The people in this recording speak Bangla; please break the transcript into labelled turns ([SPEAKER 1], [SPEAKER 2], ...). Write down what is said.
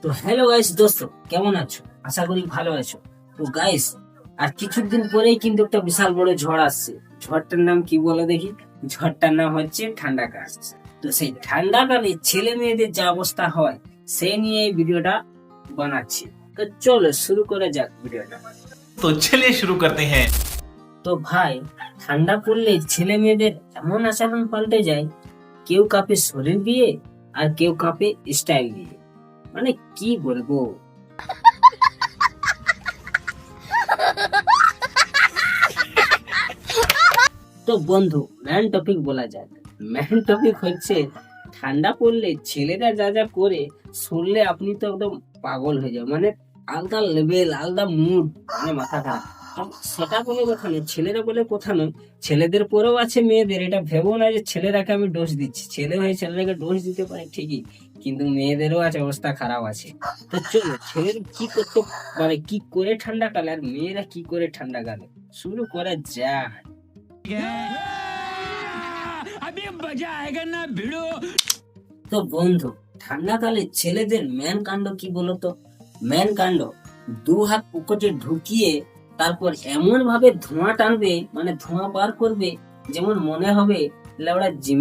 [SPEAKER 1] তো হ্যালো গাইস দোস্ত, কেমন আছো? আশা করি ভালো আছো। তো গাইস, আর কিছুদিন পরেই কিন্তু একটা বিশাল বড় ঝড় আসছে। ঝড়টার নাম কি বলে দেখি? ঝড়টার নাম হচ্ছে ঠান্ডা কাল। তো সেই ঠান্ডা কালে ছেলে মেয়েদের যা অবস্থা হয় সে নিয়ে এই ভিডিওটা বানাচ্ছি। তো চলো শুরু করা যাক ভিডিওটা।
[SPEAKER 2] तो चलिए शुरू करते हैं।
[SPEAKER 1] তো ভাই, ঠান্ডা পড়লে ছেলে মেয়েদের এমন আচরণ পাল্টে যায়, কেউ কাঁপে শরীর দিয়ে আর কেউ কাঁপে স্টাইল দিয়ে। মানে কি বলবো। তো বন্ধু, মেন টপিক বলা যাক। মেন টপিক হচ্ছে ঠান্ডা পড়লে ছেলেরা যা যা করে, শুনলে আপনি তো একদম পাগল হয়ে যাবে। মানে আলাদা লেভেল, আলাদা মুড, মানে মাথা খারাপ। আর সেটা বলে কথা নয়, ছেলেরা বলে কথা নয়, ছেলেদের পরেও আছে মেয়েদের। এটা ভেবো না যে ছেলেরাকে আমি দোষ দিচ্ছি। ছেলে হয়ে ছেলেরাকে দোষ দিতে পারে ঠিকই, কিন্তু মেয়েদেরও আছে অবস্থা খারাপ আছে। তো চলো, ছেলের কি করতে, মানে কি করে ঠান্ডা কালে আর মেয়েরা কি করে ঠান্ডা কালে, শুরু করা যায়। তো বন্ধু, ঠান্ডাকালে ছেলেদের ম্যান কাণ্ড কি বলতো? ম্যান কাণ্ড, দু হাত পকেটে ঢুকিয়ে তারপর এমন ভাবে ধোঁয়া টানবে, মানে ধোঁয়া বার করবে, যেমন মনে হবে লেওড়া জিমে